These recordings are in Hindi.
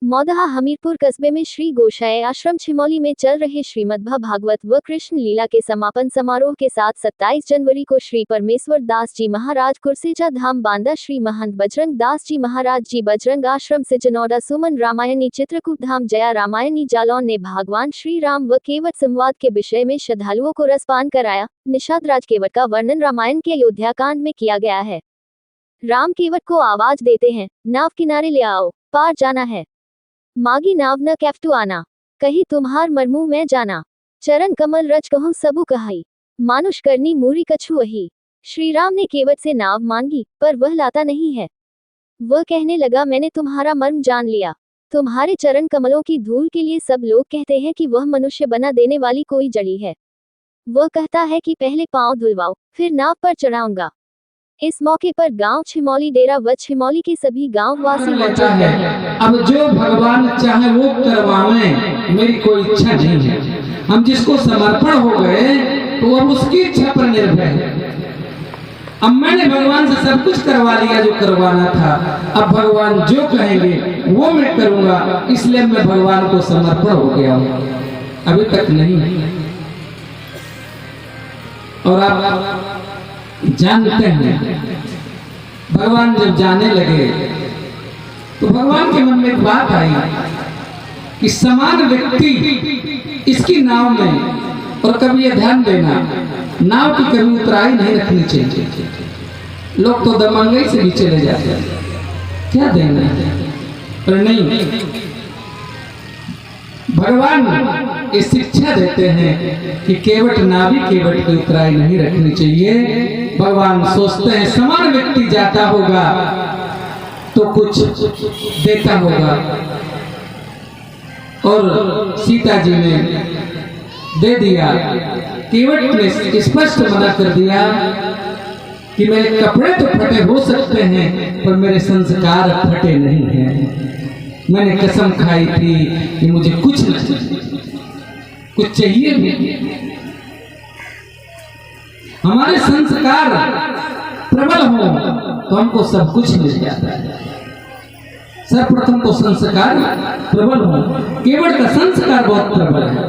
मौदहा हमीरपुर कस्बे में श्री गोसाई आश्रम छिमौली में चल रहे श्रीमद्भागवत व कृष्ण लीला के समापन समारोह के साथ 27 जनवरी को श्री परमेश्वर दास जी महाराज कुर्सेजा धाम बांदा, श्री महंत बजरंग दास जी महाराज जी बजरंग आश्रम से जनौदा सुमन रामायणी चित्रकूट धाम जया रामायणी जालौन ने भगवान श्री राम व केवट संवाद के विषय में श्रद्धालुओं को रसपान कराया। निषाद राज केवट का वर्णन रामायण के अयोध्या कांड में किया गया है। राम केवट को आवाज देते हैं, नाव किनारे ले आओ, पार जाना है। मागी नाव न कैफ्टू आना, कही तुम्हार मरमू मैं जाना। चरण कमल रच कहूँ सबु कहाई, मानुष करनी मूरी कछु वही। श्री राम ने केवट से नाव मांगी, पर वह लाता नहीं है। वह कहने लगा, मैंने तुम्हारा मर्म जान लिया। तुम्हारे चरण कमलों की धूल के लिए सब लोग कहते हैं कि वह मनुष्य बना देने वाली कोई जड़ी है। वह कहता है कि पहले पांव धुलवाओ, फिर नाव पर चढ़ाऊंगा। इस मौके पर गांव छिमौली डेरा व छिमौली के सभी गांव वासी मौजूद हैं। अब जो भगवान चाहे वो करवावे, मेरी कोई इच्छा नहीं है। हम जिसको समर्पण हो गए तो अब उसकी इच्छा पर निर्भर है। अब मैंने भगवान से सब कुछ करवा लिया जो करवाना था। अब भगवान जो कहेंगे वो मैं करूंगा, इसलिए मैं भगवान को समर्पण हो गया हूं, अभी तक नहीं। और आप जानते हैं, भगवान जब जाने लगे तो भगवान के मन में एक बात आई कि समान व्यक्ति इसकी नाव में, और कभी ये ध्यान देना, नाव की कभी उतराई नहीं रखनी चाहिए। लोग तो दमंगई से भी चले जाते हैं, क्या देना, पर नहीं। भगवान ये शिक्षा देते हैं कि केवट नावी केवट की उतराई नहीं रखनी चाहिए। भगवान सोचते हैं समान व्यक्ति जाता होगा तो कुछ देता होगा, और सीता जी ने दे दिया। केवट ने स्पष्ट मना कर दिया कि मेरे कपड़े तो फटे हो सकते हैं, पर मेरे संस्कार फटे नहीं हैं। मैंने कसम खाई थी कि मुझे कुछ चाहिए भी। हमारे संस्कार प्रबल हो तो हमको सब कुछ मिल जाता है। सर्वप्रथम तो संस्कार प्रबल हो। केवट का संस्कार बहुत प्रबल है,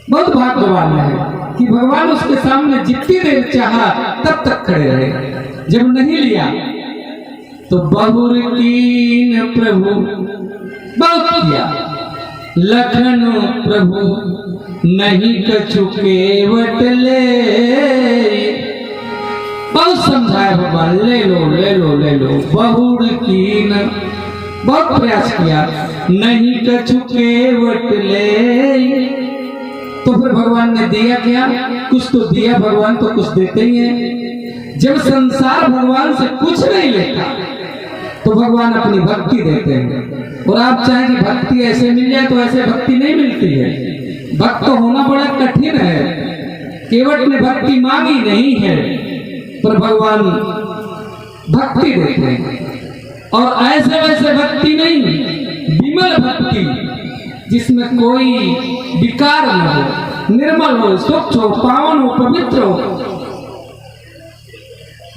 बहुत भाग्यवान है कि भगवान उसके सामने जितनी देर चाहा तब तक खड़े रहे। जब नहीं लिया तो बहुर कीन प्रभु बहुत किया, लखन प्रभु नहीं कछु केवट ले। बहुत समझाया भगवान, ले लो ले लो ले लो। बहुर कीन, बहुत प्रयास किया, नहीं कछु केवट ले। तो फिर भगवान ने दिया क्या? कुछ तो दिया। भगवान तो कुछ देते ही हैं। जब संसार भगवान से कुछ नहीं लेता तो भगवान अपनी भक्ति देते हैं। और आप चाहें कि भक्ति ऐसे मिल जाए तो ऐसे भक्ति नहीं मिलती है। भक्त होना बड़ा कठिन है। केवट ने भक्ति मांगी नहीं है, पर भगवान भक्ति देते हैं। और ऐसे वैसे भक्ति नहीं, विमल भक्ति जिसमें कोई विकार न हो, निर्मल हो, स्वच्छ हो, पावन हो, पवित्र हो।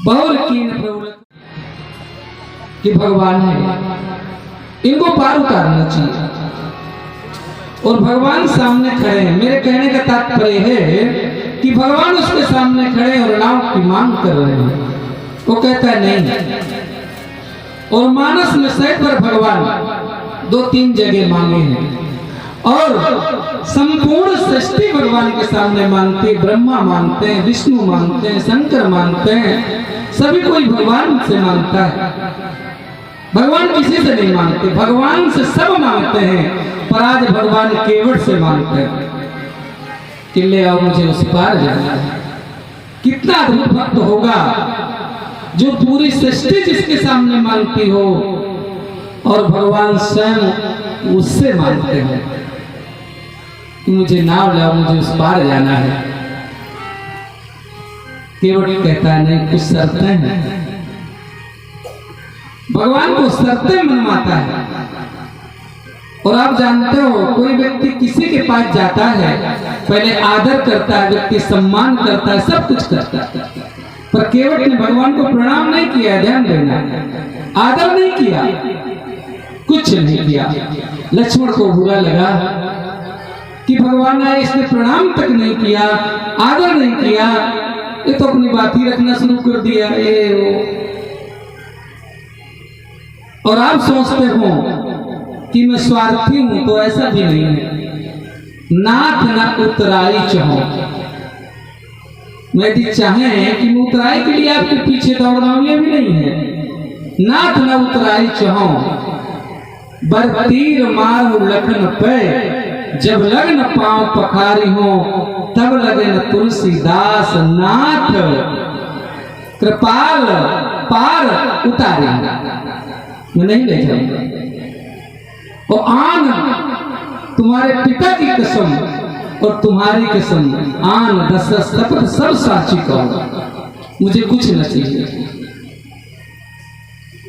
बहुर कीन प्रवृत्ति कि भगवान है, इनको पार उतारना चाहिए। और भगवान सामने खड़े हैं। मेरे कहने का तात्पर्य है कि भगवान उसके सामने खड़े और नाव की मांग कर रहे हैं। वो कहता है नहीं। और मानस में सहित पर भगवान 2-3 जगह मांगे हैं, और संपूर्ण सृष्टि भगवान के सामने मांगते। ब्रह्मा मांगते हैं, विष्णु मांगते हैं, शंकर मांगते हैं, सभी कोई भगवान से मांगता है। भगवान किसी से नहीं मांगते, भगवान से सब मांगते हैं। पर आज भगवान केवट से मांगते हैं कि ले आओ, मुझे उस पार जाना है। कितना अद्भुत भक्त होगा जो पूरी सृष्टि जिसके सामने मांगती हो और भगवान स्वयं उससे मांगते हैं कि मुझे नाव लाओ, मुझे उस पार जाना है। केवट कहता है नहीं, कुछ शर्तें हैं। भगवान को शर्तें मनवाता है। और आप जानते हो, कोई व्यक्ति किसी के पास जाता है, पहले आदर करता है, व्यक्ति सम्मान करता है, सब कुछ करता है। पर केवट ने भगवान को प्रणाम नहीं किया, ध्यान देना, आदर नहीं किया। कुछ नहीं किया। लक्ष्मण को बुरा लगा कि भगवान ने इसने प्रणाम तक नहीं किया, आदर नहीं किया, ये तो अपनी बात ही रखना शुरू कर दिया। ये वो। और आप सोचते हो कि मैं स्वार्थी हूं, तो ऐसा भी नहीं है। नाथ न उतराई चाहो, मैं यदि चाहे कि मैं उतराई के लिए आपके पीछे दौड़ रहा हूं, ये भी नहीं है। नाथ न उतराई चाहो, बरतीर मारो लखन पे, जब लगन पांव पखारी हो, तब लगे न तुलसीदास नाथ, कृपाल पार उतारे। मैं नहीं ले जाऊंगा। और आन तुम्हारे पिता की कसम और तुम्हारी कसम, आन दस शपथ सब साक्षी कहो, मुझे कुछ न चाहिए।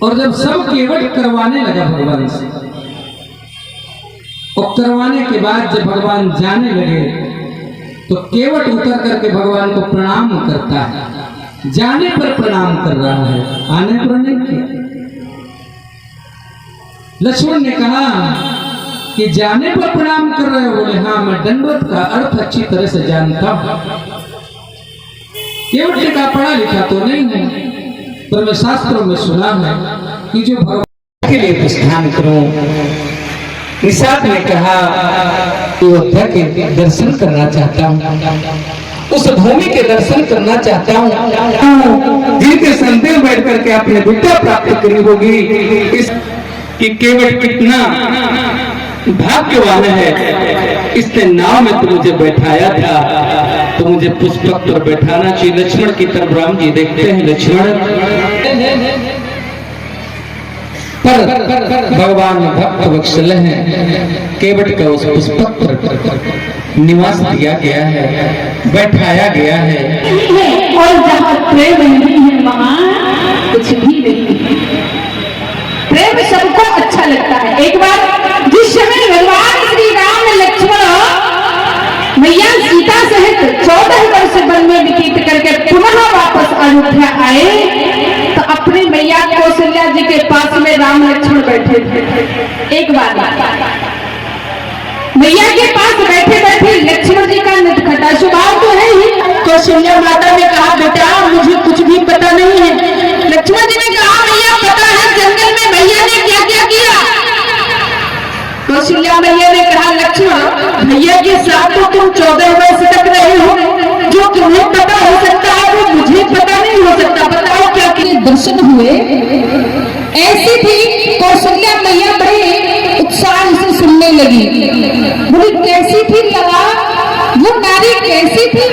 और जब सब केवट करवाने लगा भगवान से, और करवाने के बाद जब भगवान जाने लगे, तो केवट उतर करके भगवान को प्रणाम करता है। जाने पर प्रणाम कर रहा है, आने पर नहीं किया। लक्ष्मण ने कहा कि जाने पर प्रणाम कर रहे हो? बोले हाँ, मैं दंडवत का अर्थ अच्छी तरह से जानता हूं। केवट ने कहा पढ़ा लिखा तो नहीं है, पर मैं शास्त्रों में सुना है कि जो भगवान के लिए प्रस्थान करूं। निषाद ने कहा अयोध्या के दर्शन करना चाहता हूं, उस भूमि के दर्शन करना चाहता हूं जिनके संदेह बैठ करके अपने विद्या प्राप्त करी होगी। इस कि केवट कितना भाग्यवान है, इसने नाव में तो मुझे बैठाया था, तो मुझे पुष्पक पर बैठाना चाहिए। लक्ष्मण की तरफ राम जी देखते हैं। लक्ष्मण पर भगवान भक्त वत्सल हैं, केवट का उस पुष्पक पर निवास दिया गया है, बैठाया गया है। और जहाँ प्रेम नहीं है वहाँ कुछ भी नहीं है। प्रेम सबको अच्छा लगता है। एक बार जिस समय भगवान श्री राम लक्ष्मण मैया सीता सहित 14 वर्ष वन में व्यतीत करके पुनः वापस अयोध्या आए, तो अपनी मैया कौशल्या जी के पास में राम लक्ष्मण बैठे थे। एक बार मैया के पास बैठे बैठे लक्ष्मण जी का नटखटा स्वभाव तो है ही। कौशल्या माता ने कहा बेटा मुझे कुछ भी पता नहीं है। लक्ष्मण जी ने कहा मैया पता है, जंगल में भैया ने क्या क्या किया। कौशल्या मैया ने कहा लक्ष्मण भैया के साथ तो तुम 14 वर्ष तक रहे हो, जो तुम्हें पता हो सकता है वो मुझे पता नहीं हो सकता। बताओ क्या क्या दर्शन हुए। ऐसी थी कौशल्या मैया, बड़े उत्साह से सुनने लगी। बोली कैसी थी लगा, वो नारी कैसी थी।